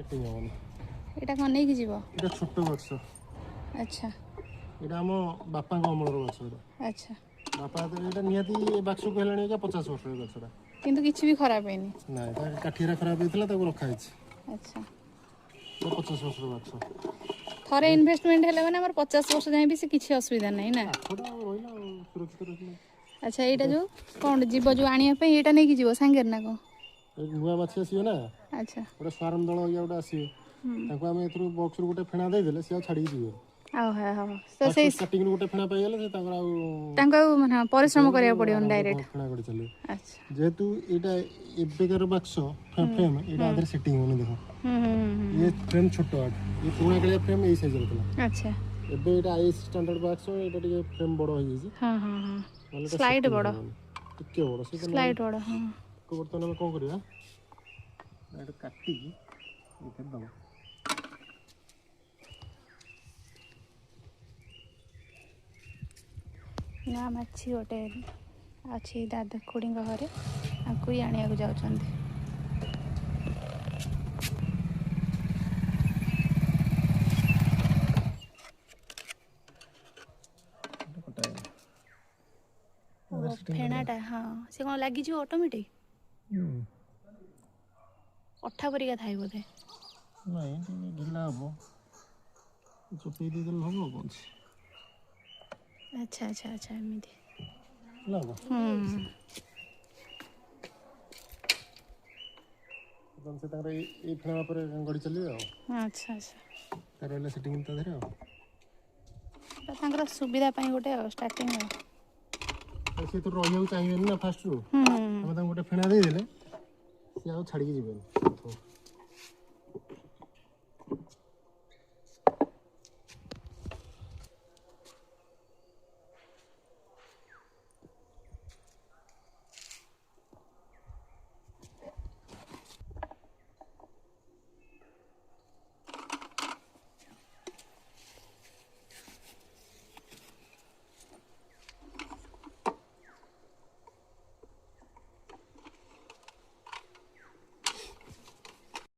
setting होनी एटा कोन नै कि जीवो एटा छोट बक्स अच्छा एटा हम बापा को अमलर बक्स एटा अच्छा बापा तो एटा नियति बक्स को हेलाणी का 50 वर्ष रे बक्सटा किंतु किछि भी खराब हैनी ना ता काठीरा खराब हेतला ताको रखा हिच अच्छा 50 वर्ष रे बक्स थरे इन्वेस्टमेंट हेले माने हमर 50 वर्ष जाय भी से किछि असुविधा नै ना छोटा रोइला सुरक्षित रखले अच्छा एटा जो कोन जीव जो आनिया पे एटा नै कि जीवो सांगेर ना को नुआ माछी आसीयो ना अच्छा गोटे फार्म दल या गोटे आसीयो ताको हम एथरु बॉक्स रु गोटे फेणा दे देले से छाडी जीवे आ हा तो से स्टार्टिंग रु गोटे फेणा पाइ गेले से ताकर आ तांको माने परिश्रम करिया पड़ियो डायरेक्ट फेणा करि चले अच्छा जेहेतु एटा एबेकर बक्स फ्रेम एटा आदर सेटिंग होने देखो ये फ्रेम छोटो आट ये पुराना कलिया फ्रेम ए साइज रहतला अच्छा एबे एटा आईएस स्टैंडर्ड बक्स एटा टिके फ्रेम बडो हो जाई हां हां हां स्लाइड बडो टिके बडो से स्लाइड बडो हां को बर्तन हम कोन करिया एटा काटी इथे दबो ना मच्छी गोटे अच्छी दादा खुड़ी घरे आपको ही आने जाऊँ फेणाटा हाँ से कौन लगी ऑटोमेटिक अठा परिका थाई बोधे नहीं ढिला हम चुपी दे देल हम कौन अच्छा अच्छा अच्छा एमती लाबो तब से तारे ए फेणा पर गड़ी चली जाओ अच्छा अच्छा तारे ले सेटिंग त धरे तांकर सुविधा पई गोटे स्टार्टिंग से तो रहियो चाहिए ना फास्ट रु हम गोटे फेणा दे देले से आ छाड़ी के जीवन